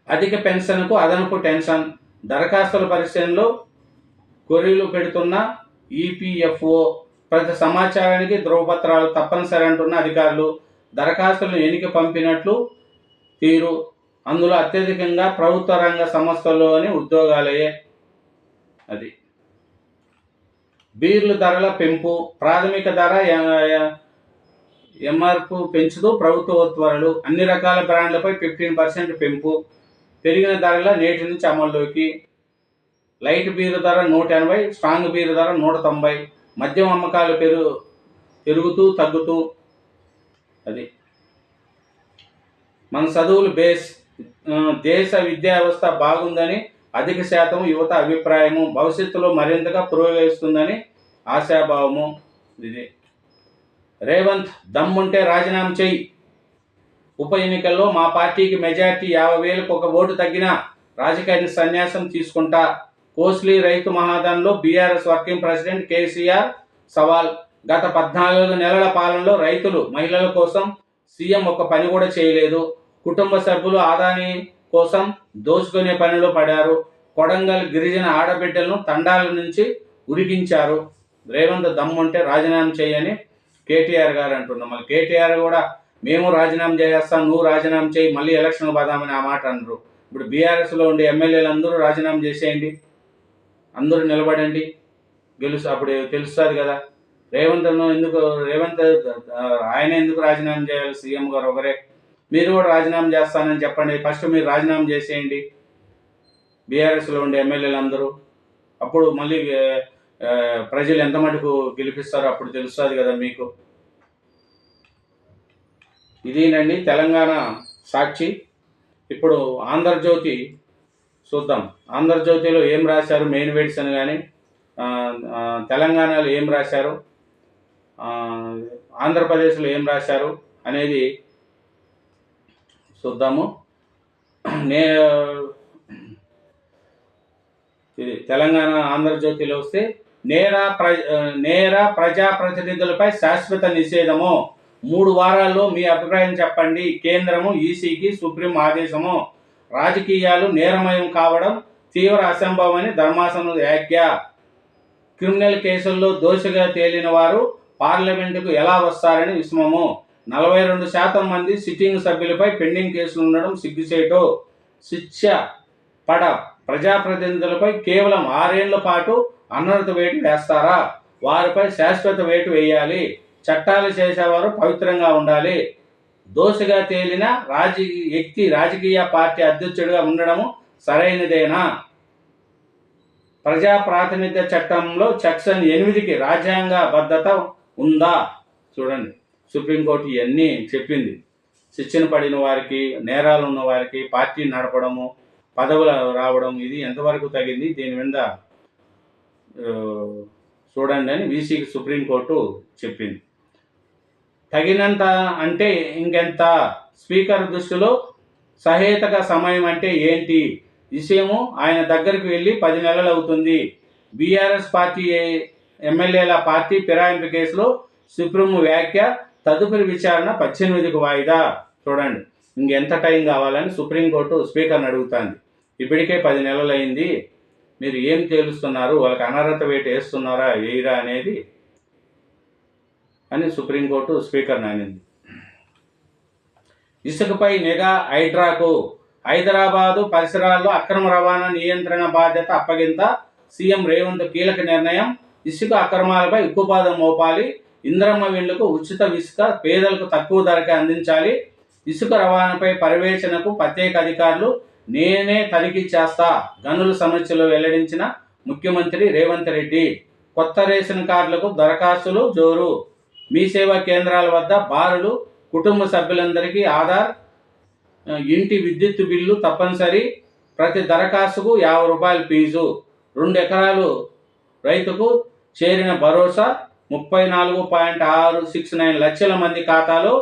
అధిక పెన్షన్కు అదనపు టెన్షన్. దరఖాస్తుల పరిశీలనలో కొర్రీలు పెడుతున్న ఈపీఎఫ్ఓ. ప్రతి సమాచారానికి ధృవపత్రాలు తప్పనిసరి అంటున్న అధికారులు. దరఖాస్తులను ఎన్నిక పంపినట్లు తీరు. అందులో అత్యధికంగా ప్రభుత్వ రంగ సంస్థల్లోని ఉద్యోగాలయే. అది బీర్ల ధరల పెంపు. ప్రాథమిక ధర ఎంఆర్పి పెంచుతూ ప్రభుత్వ ఉత్తర్వులు. అన్ని రకాల బ్రాండ్లపై 15% పెంపు. పెరిగిన ధరల నేటి నుంచి అమల్లోకి. లైట్ బీరు ధర 180, స్ట్రాంగ్ బీరు ధర 190. మద్యం అమ్మకాలు పెరుగుతూ తగ్గుతూ. అది మన చదువులు బేస్. దేశ విద్యా వ్యవస్థ బాగుందని అధిక శాతం యువత అభిప్రాయము. భవిష్యత్తులో మరింతగా పురోగమిస్తుందని ఆశాభావము. ఇది రేవంత్ దమ్ముంటే రాజీనామా చేయి. ఉప ఎన్నికల్లో మా పార్టీకి మెజార్టీ 50,000కు ఒక ఓటు తగ్గినా రాజకీయ సన్యాసం తీసుకుంటా. కోస్లీ రైతు మహాదాన్లో బీఆర్ఎస్ వర్కింగ్ ప్రెసిడెంట్ కేసీఆర్ సవాల్. గత 14 నెలల పాలనలో రైతులు, మహిళల కోసం సీఎం ఒక పని కూడా చేయలేదు. కుటుంబ సభ్యులు ఆదాని కోసం దోచుకునే పనిలో పడారు. కొడంగల్ గిరిజన ఆడబిడ్డలను తండాల నుంచి ఉరికించారు. రేవంత్ దమ్ముంటే రాజీనామా చేయని కేటీఆర్ గారు అంటున్నాం. మళ్ళీ కేటీఆర్ కూడా మేము రాజీనామా చేస్తాం, నువ్వు రాజీనామా చేయి, మళ్ళీ ఎలక్షన్ పోదామని ఆ మాట అన్నారు. ఇప్పుడు బీఆర్ఎస్లో ఉండే ఎమ్మెల్యేలు అందరూ రాజీనామా చేసేయండి, అందరూ నిలబడండి, అప్పుడు తెలుస్తుంది కదా రేవంత్ ఆయన ఎందుకు రాజీనామా చేయాలి? సీఎం గారు ఒకరే. మీరు కూడా రాజీనామా చేస్తానని చెప్పండి. ఫస్ట్ మీరు రాజీనామా చేసేయండి, బీఆర్ఎస్లో ఉండే ఎమ్మెల్యేలు అందరూ. అప్పుడు మళ్ళీ ప్రజలు ఎంత మటుకు గెలిపిస్తారో అప్పుడు తెలుస్తుంది కదా మీకు. ఇదేనండి తెలంగాణ సాక్షి. ఇప్పుడు ఆంధ్రజ్యోతి చూద్దాం. ఆంధ్రజ్యోతిలో ఏం రాశారు, మెయిన్ వెయిట్స్ అని కానీ, తెలంగాణలో ఏం రాశారు, ఆంధ్రప్రదేశ్లో ఏం రాశారు అనేది చూద్దాము. ఇది తెలంగాణ ఆంధ్రజ్యోతిలో వస్తే నేర ప్రజాప్రతినిధులపై శాశ్వత నిషేధము, 3 వారాల్లో మీ అభిప్రాయం చెప్పండి, కేంద్రము ఈసీకి సుప్రీం ఆదేశము, రాజకీయాలు నేరమయం కావడం తీవ్ర అసంభవమని ధర్మాసనం వ్యాఖ్య, క్రిమినల్ కేసుల్లో దోషిగా తేలిన వారు పార్లమెంటుకు ఎలా వస్తారని విస్మము, 42% మంది సిట్టింగ్ సభ్యులపై పెండింగ్ కేసులు ఉండడం సిగ్గుచేటు, శిక్ష పడ ప్రజాప్రతినిధులపై కేవలం 6 ఏళ్ల పాటు అనర్హత వేటు వేస్తారా, వారిపై శాశ్వత వేటు వేయాలి, చట్టాలు చేసేవారు పవిత్రంగా ఉండాలి, దోషిగా తేలిన రాజకీయ పార్టీ అధ్యక్షుడిగా ఉండడము సరైనదేనా, ప్రజా ప్రాతినిధ్య చట్టంలో సెక్షన్ 8కి రాజ్యాంగ బద్ధత ఉందా? చూడండి, సుప్రీంకోర్టు ఇవన్నీ చెప్పింది. శిక్షణ పడిన వారికి, నేరాలు ఉన్న వారికి పార్టీ నడపడము, పదవులు రావడం, ఇది ఎంతవరకు తగింది, దీని మీద చూడండి అని వీసీకి సుప్రీంకోర్టు చెప్పింది. తగినంత అంటే ఇంకెంత? స్పీకర్ దృష్టిలో సహేతుక సమయం అంటే ఏంటి? విషయము ఆయన దగ్గరికి వెళ్ళి 10 నెలలు అవుతుంది. బీఆర్ఎస్ పార్టీ ఎమ్మెల్యేల పార్టీ ఫిరాయింపు కేసులో సుప్రీం వ్యాఖ్య, తదుపరి విచారణ 18కు వాయిదా. చూడండి, ఇంకెంత టైం కావాలని సుప్రీంకోర్టు స్పీకర్ని అడుగుతుంది. ఇప్పటికే 10 నెలలు అయింది, మీరు ఏం తేలుస్తున్నారు, వాళ్ళకి అనర్హత వేటు వేస్తున్నారా వేయరా అనేది అని సుప్రీంకోర్టు స్పీకర్ని అనింది. ఇసుకపై నిఘా హైడ్రాకు, హైదరాబాదు పరిసరాల్లో అక్రమ రవాణా నియంత్రణ బాధ్యత అప్పగింత, సీఎం రేవంత్ కీలక నిర్ణయం, ఇసుక అక్రమాలపై ఉక్కుపాదం మోపాలి, ఇంద్రమ్మ విండ్లకు ఉచిత ఇసుక పేదలకు తక్కువ ధరకే అందించాలి, ఇసుక రవాణాపై పర్యవేక్షణకు ప్రత్యేక అధికారులు నేనే తనిఖీ చేస్తా, గనుల సమస్యలు వెల్లడించిన ముఖ్యమంత్రి రేవంత్ రెడ్డి, కొత్త రేషన్ కార్డులకు దరఖాస్తులు జోరు, మీ సేవా కేంద్రాల వద్ద బారులు, కుటుంబ సభ్యులందరికీ ఆధార్, ఇంటి విద్యుత్ బిల్లు తప్పనిసరి, ప్రతి దరఖాస్తుకు 50 రూపాయల ఫీజు, 2 ఎకరాలు రైతుకు చేరిన భరోసా, 34.669 లక్షల మంది ఖాతాలో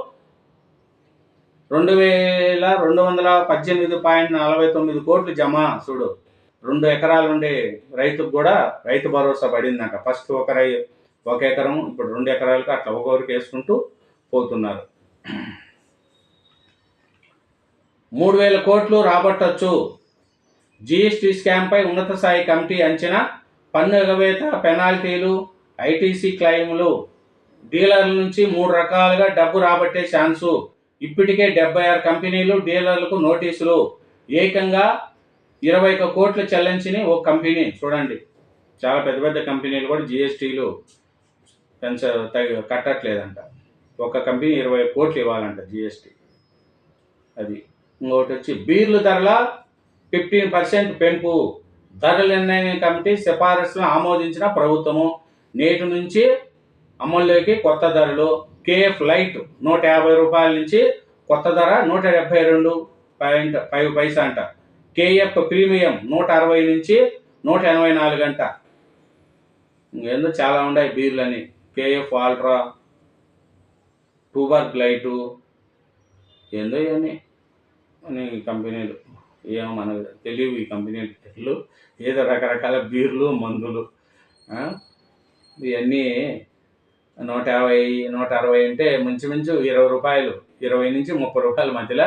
2218.49 కోట్లు జమ. చూడు, 2 ఎకరాలు ఉండే రైతుకు కూడా రైతు భరోసా పడిందంట. ఫస్ట్ ఒక ఎకరం, ఇప్పుడు 2 ఎకరాలకు అట్లా ఒక్కొక్కరికి వేసుకుంటూ పోతున్నారు. 3000 కోట్లు రాబట్టొచ్చు, జీఎస్టీ స్కామ్పై ఉన్నత స్థాయి కమిటీ అంచనా, పన్ను ఎగవేత, పెనాల్టీలు, ఐటీసీ క్లెయిములు, డీలర్ల నుంచి 3 రకాలుగా డబ్బు రాబట్టే ఛాన్సు, ఇప్పటికే 76 కంపెనీలు డీలర్లకు నోటీసులు, ఏకంగా 21 కోట్లు చెల్లించిన ఓ కంపెనీ. చూడండి, చాలా పెద్ద పెద్ద కంపెనీలు కూడా జీఎస్టీలు కట్టట్లేదంట. ఒక కంపెనీ 20 కోట్లు ఇవ్వాలంట జీఎస్టీ. అది. ఇంకొకటి వచ్చి బీర్లు ధరల 15% పెంపు, ధరల నిర్ణయ కమిటీ సిఫారసులను ఆమోదించిన ప్రభుత్వము, నేటి నుంచి అమల్లోకి కొత్త ధరలు. కేఎఫ్ లైట్ 150 రూపాయల నుంచి కొత్త ధర 172.5 అంట. కేఎఫ్ ప్రీమియం 160 నుంచి 184 అంట. ఏందో చాలా ఉన్నాయి బీర్లని. కేఎఫ్ ఆల్ట్రా, టూబర్గ్ లైటు, ఏందో ఇవన్నీ అని కంపెనీలు. ఏమో మనకు తెలియవు ఈ కంపెనీలు పేర్లు. ఏదో రకరకాల బీర్లు, మందులు, ఇవన్నీ 150, 160 అంటే మించుమించు 20 రూపాయలు, 20 నుంచి 30 రూపాయల మధ్యలో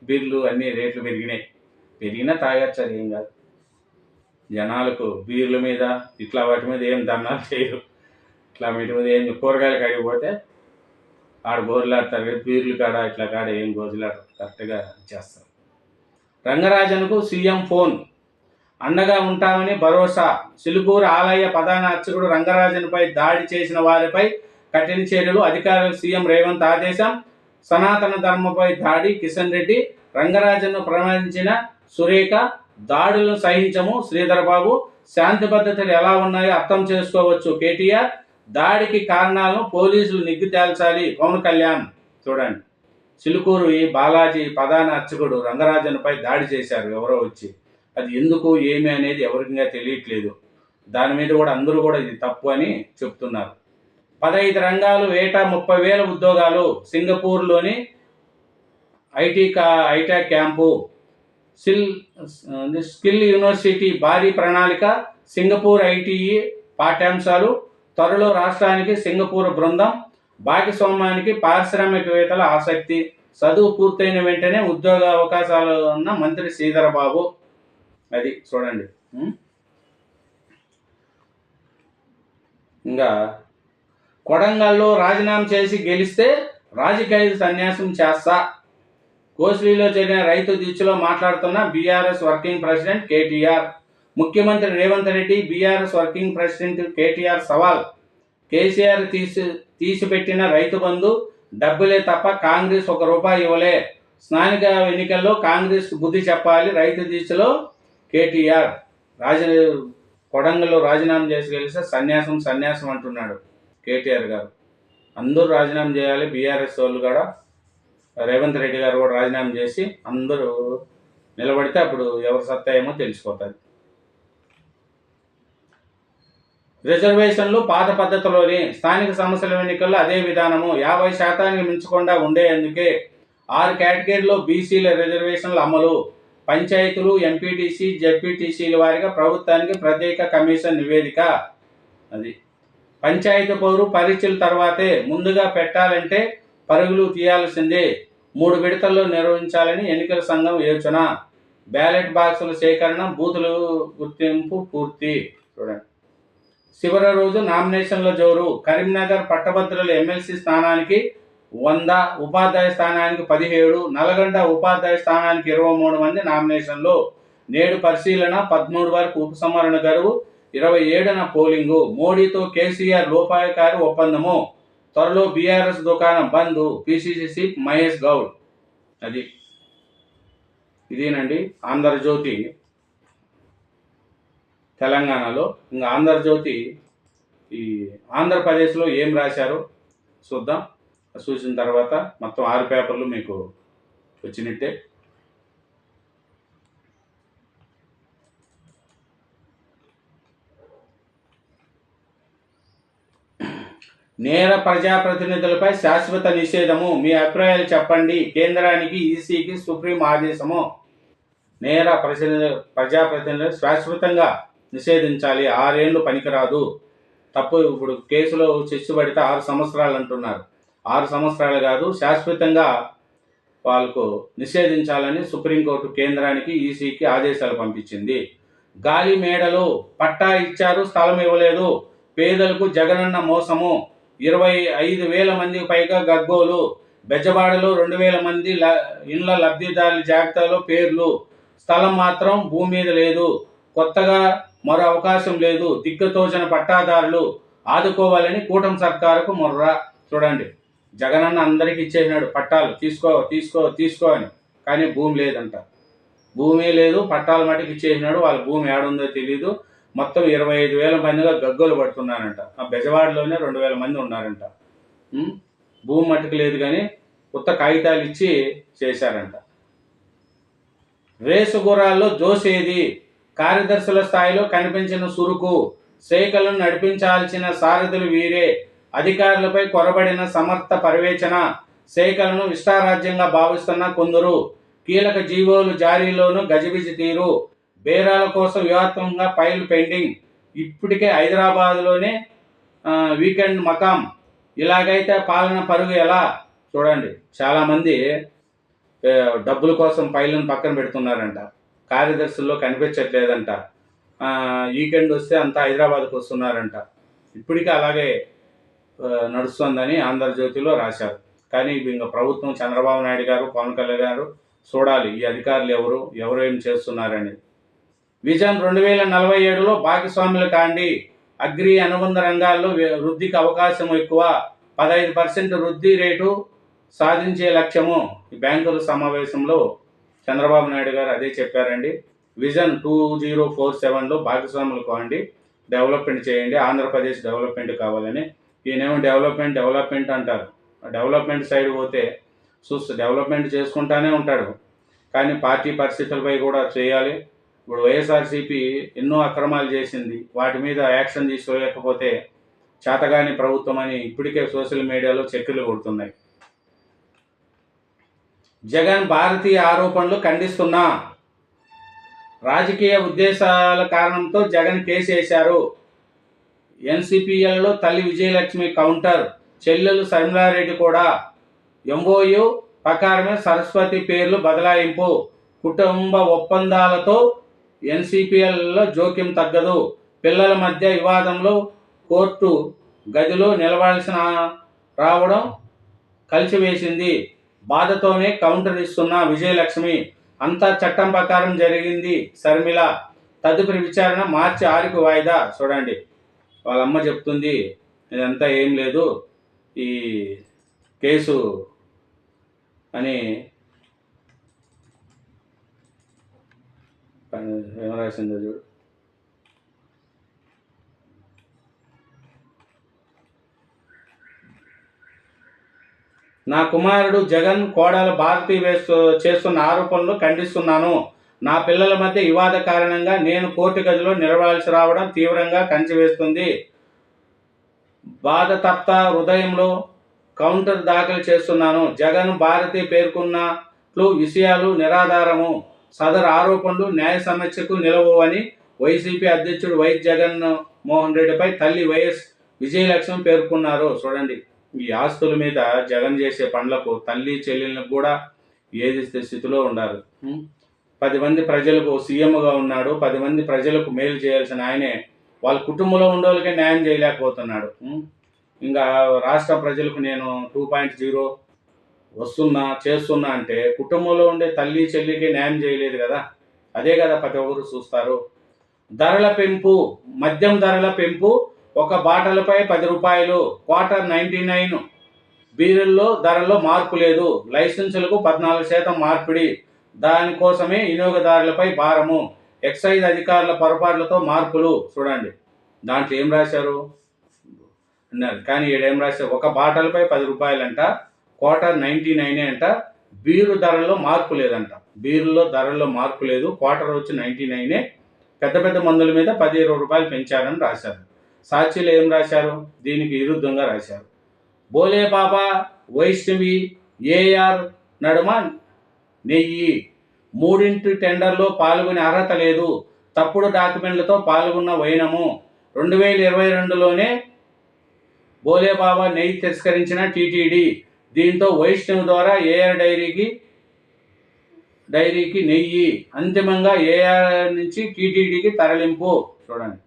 బీర్లు అన్నీ రేట్లు పెరిగినా తాగొచ్చు, అది ఏం కాదు. జనాలకు బీర్ల మీద ఇట్లా వాటి మీద ఏం దండాలు చేయరు. ఇట్లా వీటి మీద ఏం కూరగాయలు కడిగిపోతే ఆడ గోరులాడతారు కదా, బీర్లు కాడ ఇట్లా కాడ ఏం గోజులాడరు, కరెక్ట్గా చేస్తారు. రంగరాజన్కు సీఎం ఫోన్, అండగా ఉంటామని భరోసా. సిలుకూరు ఆలయ ప్రధాన అర్చకుడు రంగరాజన్పై దాడి చేసిన వారిపై కఠిన చర్యలు అధికారులకు సీఎం రేవంత్ ఆదేశం. సనాతన ధర్మపై దాడి కిషన్ రెడ్డి. రంగరాజన్ను ప్రమాదించిన సురేఖ. దాడులను సహించము శ్రీధర్ బాబు. శాంతి భద్రతలు ఎలా ఉన్నాయో అర్థం చేసుకోవచ్చు కేటీఆర్. దాడికి కారణాలను పోలీసులు నిగ్గు తేల్చాలి పవన్ కళ్యాణ్. చూడండి, చిలుకూరు బాలాజీ ప్రధాన అర్చకుడు రంగరాజన్పై దాడి చేశారు ఎవరో వచ్చి. అది ఎందుకు ఏమి అనేది ఎవరికిగా తెలియట్లేదు. దాని మీద కూడా అందరూ కూడా ఇది తప్పు అని చెప్తున్నారు. 15 రంగాలు ఏటా 30,000 ఉద్యోగాలు. సింగపూర్లోని ఐటెక్ క్యాంపు. స్కిల్ యూనివర్సిటీ భారీ ప్రణాళిక. సింగపూర్ ఐటీఈ పాఠ్యాంశాలు. త్వరలో రాష్ట్రానికి సింగపూర్ బృందం. భాగస్వామ్యానికి పారిశ్రామికవేత్తల ఆసక్తి. చదువు పూర్తయిన వెంటనే ఉద్యోగ అవకాశాలు ఉన్న మంత్రి శ్రీధర్ బాబు. అది చూడండి. ఇంకా కొడంగల్లో రాజీనామా చేసి గెలిస్తే రాజకీయ సన్యాసం చేస్తా. కోస్లీలో జరిగిన రైతు దీక్షలో మాట్లాడుతున్న బీఆర్ఎస్ వర్కింగ్ ప్రెసిడెంట్ కేటీఆర్. ముఖ్యమంత్రి రేవంత్ రెడ్డి బీఆర్ఎస్ వర్కింగ్ ప్రెసిడెంట్ కేటీఆర్ సవాల్. కేసీఆర్ తీసిపెట్టిన రైతు బంధు డబ్బులే తప్ప కాంగ్రెస్ ₹1 ఇవ్వలే. స్థానిక ఎన్నికల్లో కాంగ్రెస్ బుద్ధి చెప్పాలి. రైతు దీక్షలో కేటీఆర్. కొడంగల్లో రాజీనామా చేసి గెలిస్తే సన్యాసం అంటున్నాడు కేటీఆర్ గారు. అందరూ రాజీనామా చేయాలి. బీఆర్ఎస్ వాళ్ళు కూడా, రేవంత్ రెడ్డి గారు కూడా రాజీనామా చేసి అందరూ నిలబడితే అప్పుడు ఎవరు సత్తా ఏమో తెలిసిపోతుంది. రిజర్వేషన్లు పాత పద్ధతిలోని. స్థానిక సంస్థల ఎన్నికల్లో అదే విధానము. 50% మించకుండా ఉండేందుకే 6 కేటగిరీలో బీసీల రిజర్వేషన్ల అమలు. పంచాయతీలు, ఎంపీటీసీ, జెడ్పీటీసీల వారిగా ప్రభుత్వానికి ప్రత్యేక కమిషన్ నివేదిక. అది పంచాయతీ పౌరు పరీక్షల తర్వాతే. ముందుగా పెట్టాలంటే పరుగులు తీయాల్సిందే. 3 విడతల్లో నిర్వహించాలని ఎన్నికల సంఘం యోచన. బ్యాలెట్ బాక్సుల సేకరణ, బూతులు గుర్తింపు పూర్తి. చూడండి, చివరి రోజు నామినేషన్ల జోరు. కరీంనగర్ పట్టభద్రుల ఎమ్మెల్సీ స్థానానికి 100, ఉపాధ్యాయ స్థానానికి 17, నల్గొండ ఉపాధ్యాయ స్థానానికి 23 మంది నామినేషన్లు. నేడు పరిశీలన, 13 వరకు ఉపసంహరణ గడువు, 27న పోలింగు. మోడీతో కేసీఆర్ లోపాయకారి ఒప్పందము. త్వరలో బీఆర్ఎస్ దుకాణం బంద్. PCC chief Mahesh Goud. అది ఇదేనండి ఆంధ్రజ్యోతి తెలంగాణలో. ఇంకా ఆంధ్రజ్యోతి ఈ ఆంధ్రప్రదేశ్లో ఏం రాశారో చూద్దాం. చూసిన తర్వాత మొత్తం 6 పేపర్లు మీకు వచ్చినట్టే. నేర ప్రజాప్రతినిధులపై శాశ్వత నిషేధము. మీ అభిప్రాయాలు చెప్పండి. కేంద్రానికి, ఈసీకి సుప్రీం ఆదేశము. నేర ప్రజాప్రతినిధులు శాశ్వతంగా నిషేధించాలి. 6 ఏళ్ళు పనికిరాదు. తప్పు. ఇప్పుడు కేసులో శిక్ష పడితే 6 సంవత్సరాలు అంటున్నారు. 6 సంవత్సరాలు కాదు, శాశ్వతంగా వాళ్ళకు నిషేధించాలని సుప్రీంకోర్టు కేంద్రానికి, ఈసీకి ఆదేశాలు పంపించింది. గాలి మేడలు. పట్టా ఇచ్చారు, స్థలం ఇవ్వలేదు. పేదలకు జగనన్న మోసము. 25,000 మందికి పైగా గగ్గోలు. బెజవాడలో 2,000 మంది ఇళ్ల లబ్ధిదారుల జాబితాలో పేర్లు. స్థలం మాత్రం భూమి మీద లేదు. కొత్తగా మరో అవకాశం లేదు. దిక్కుతోచని పట్టాదారులు ఆదుకోవాలని కూటమి సర్కారుకు మొర్ర. చూడండి, జగనన్న అందరికీ ఇచ్చేసినాడు పట్టాలు. తీసుకో అని. కానీ భూమి లేదంట. భూమి లేదు, పట్టాలు మటుకు ఇచ్చేసినాడు. వాళ్ళ భూమి ఏడుందో తెలియదు. మొత్తం 25,000 మందిగా గగ్గోలు పడుతున్నారంట. ఆ బెజవాడలోనే 2,000 మంది ఉన్నారంట. భూమి మట్టుకు లేదు కానీ కొత్త కాగితాలు ఇచ్చి చేశారంట. రేసు గుర్రాల్లో జోసేది. కార్యదర్శుల స్థాయిలో కనిపించిన సురుకు. శాఖలను నడిపించాల్సిన సారథులు వీరే. అధికారులపై కొరబడిన సమర్థ పర్యవేక్షణ. శాఖలను ఇష్టారాజ్యంగా భావిస్తున్న కొందరు. కీలక జీవోలు జారీలోనూ గజిబిజి తీరు. బేరాల కోసం వ్యూహాత్మకంగా ఫైల్ పెండింగ్. ఇప్పటికే హైదరాబాద్లోనే వీకెండ్ మకాం. ఇలాగైతే పాలన పరుగు ఎలా? చూడండి, చాలామంది డబ్బుల కోసం ఫైళ్ళను పక్కన పెడుతున్నారంట. కార్యదర్శుల్లో కనిపించట్లేదంట. వీకెండ్ వస్తే అంతా హైదరాబాద్కు వస్తున్నారంట. ఇప్పటికీ అలాగే నడుస్తుందని ఆంధ్రజ్యోతిలో రాశారు. కానీ ఇంకా ప్రభుత్వం, చంద్రబాబు నాయుడు గారు, పవన్ కళ్యాణ్ గారు చూడాలి ఈ అధికారులు ఎవరు ఏం చేస్తున్నారని. విజన్ 2047లో భాగస్వాములు కాండి. అగ్రి అనుబంధ రంగాల్లో వృద్ధికి అవకాశం ఎక్కువ. 15% వృద్ధి రేటు సాధించే లక్ష్యము. ఈ బ్యాంకుల సమావేశంలో చంద్రబాబు నాయుడు గారు అదే చెప్పారండి. విజన్ 2047లో భాగస్వాములు కావండి, డెవలప్మెంట్ చేయండి, ఆంధ్రప్రదేశ్ డెవలప్మెంట్ కావాలని. ఈయనేమో డెవలప్మెంట్ అంటారు. డెవలప్మెంట్ సైడ్ పోతే డెవలప్మెంట్ చేసుకుంటానే ఉంటాడు, కానీ పార్టీ పరిస్థితులపై కూడా చేయాలి. ఇప్పుడు వైఎస్ఆర్సీపీ ఎన్నో అక్రమాలు చేసింది, వాటి మీద యాక్షన్ తీసుకోలేకపోతే చేతగాని ప్రభుత్వం అని ఇప్పటికే సోషల్ మీడియాలో చక్కెర్లు కొడుతున్నాయి. జగన్ భారతీయ ఆరోపణలు ఖండిస్తున్నా, రాజకీయ ఉద్దేశాల కారణంతో జగన్ కేసు వేశారు. ఎన్సిపిఎల్లో తల్లి విజయలక్ష్మి కౌంటర్, చెల్లెలు శర్మిలారెడ్డి కూడా. ఎంఓయు ప్రకారమే సరస్వతి పేర్లు బదలాయింపు, కుటుంబ ఒప్పందాలతో ఎన్సిపిఎల్లో జోక్యం తగ్గదు. పిల్లల మధ్య వివాదంలో కోర్టు గదిలో నిలవాల్సిన రావడం కలిసివేసింది. బాధతోనే కౌంటర్ ఇస్తున్న విజయలక్ష్మి, అంతా చట్టం ప్రకారం జరిగింది శర్మిల. తదుపరి విచారణ మార్చి 6కి వాయిదా. చూడండి, వాళ్ళమ్మ చెప్తుంది ఇదంతా ఏం లేదు, ఈ కేసు అని. ఏం రాసిందో చూడు. నా కుమారుడు జగన్ కోడలు భారతి చేస్తున్న ఆరోపణలు ఖండిస్తున్నాను. నా పిల్లల మధ్య వివాద కారణంగా నేను కోర్టు గదిలో నిలవాల్సి రావడం తీవ్రంగా కంచివేస్తుంది. బాధతప్త హృదయంలో కౌంటర్ దాఖలు చేస్తున్నాను. జగన్ భారతి పేర్కొన్నట్లు విషయాలు నిరాధారము. సదరు ఆరోపణలు న్యాయ సమస్యకు నిలవని వైసీపీ అధ్యక్షుడు వైఎస్ జగన్ మోహన్ రెడ్డిపై తల్లి వైఎస్ విజయలక్ష్మి పేర్కొన్నారు. చూడండి, ఈ ఆస్తుల మీద జగన్ చేసే పనులకు తల్లి చెల్లెళ్ళకు కూడా ఏదిస్తే స్థితిలో ఉండాలి. 10 మంది ప్రజలకు సీఎంగా ఉన్నాడు, 10 మంది ప్రజలకు మేలు చేయాల్సిన ఆయనే వాళ్ళ కుటుంబంలో ఉండేవాళ్ళకే న్యాయం చేయలేకపోతున్నాడు. ఇంకా రాష్ట్ర ప్రజలకు నేను 2.0 చేస్తున్నా అంటే కుటుంబంలో ఉండే తల్లి చెల్లికి న్యాయం చేయలేదు కదా. అదే కదా ప్రతి ఒక్కరు చూస్తారు. ధరల పెంపు, మద్యం ధరల పెంపు, ఒక బాటలపై 10 రూపాయలు, క్వార్టర్ 99. బీరుల్లో ధరల్లో మార్పు లేదు. లైసెన్సులకు 14% మార్పిడి, దానికోసమే వినియోగదారులపై భారము. ఎక్సైజ్ అధికారుల పొరపాట్లతో మార్పులు. చూడండి, దాంట్లో ఏం రాశారు అన్నారు, కానీ ఏం రాశారు, ఒక బాటలపై 10 రూపాయలంట, క్వార్టర్ 99 అంట. బీరు ధరల్లో మార్పు లేదంట. బీరులో ధరల్లో మార్పు లేదు, క్వార్టర్ వచ్చి 99. పెద్ద పెద్ద మందుల మీద 10-20 రూపాయలు పెంచారని రాశారు. సాక్షిలో ఏం రాశారు, దీనికి విరుద్ధంగా రాశారు. బోలే బాబా వైష్ణవి ఏఆర్ నడుమ నెయ్యి, 3 టెండర్లో పాల్గొనే అర్హత లేదు, తప్పుడు డాక్యుమెంట్లతో పాల్గొన్న వైనము. 2022లోనే బోలే బాబా నెయ్యి తిరస్కరించిన టీటీడీ. దీంతో వైష్ణవి ద్వారా ఏఆర్ డైరీకి నెయ్యి, అంతిమంగా ఏఆర్ నుంచి టీటీడీకి తరలింపు. చూడండి,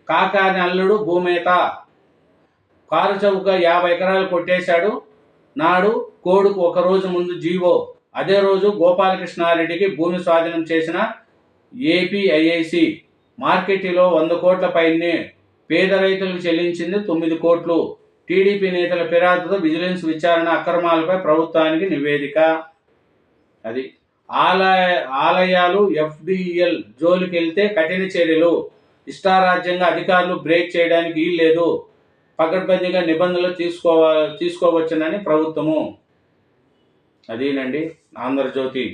కాకాని అల్లుడు భూమేత, కారు చౌకగా 50 ఎకరాలు కొట్టేశాడు. నాడు కోడుకు ఒక రోజు ముందు జీవో. అదే రోజు గోపాలకృష్ణారెడ్డికి భూమి స్వాధీనం చేసిన ఏపీఐఐసి. మార్కెట్లో 100 కోట్ల పైనే పేద రైతులకు చెల్లించింది 9 కోట్లు. టీడీపీ నేతల ఫిర్యాదుతో విజిలెన్స్ విచారణ, అక్రమాలపై ప్రభుత్వానికి నివేదిక. అది ఆలయాలు ఎఫ్డిఎల్ జోలికి వెళ్తే కఠిన చర్యలు. ఇష్టారాజ్యంగా అధికారులు బ్రేక్ చేయడానికి వీల్లేదు, పకడ్బందీగా నిబంధనలు తీసుకోవచ్చునని ప్రభుత్వము. అదేనండి ఆంధ్రజ్యోతి,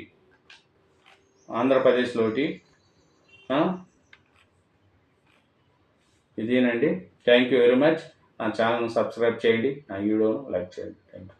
ఆంధ్రప్రదేశ్లోటి ఇదేనండి. Thank you very much. నా ఛానల్ను సబ్స్క్రైబ్ చేయండి, నా వీడియోను లైక్ చేయండి. Thank you.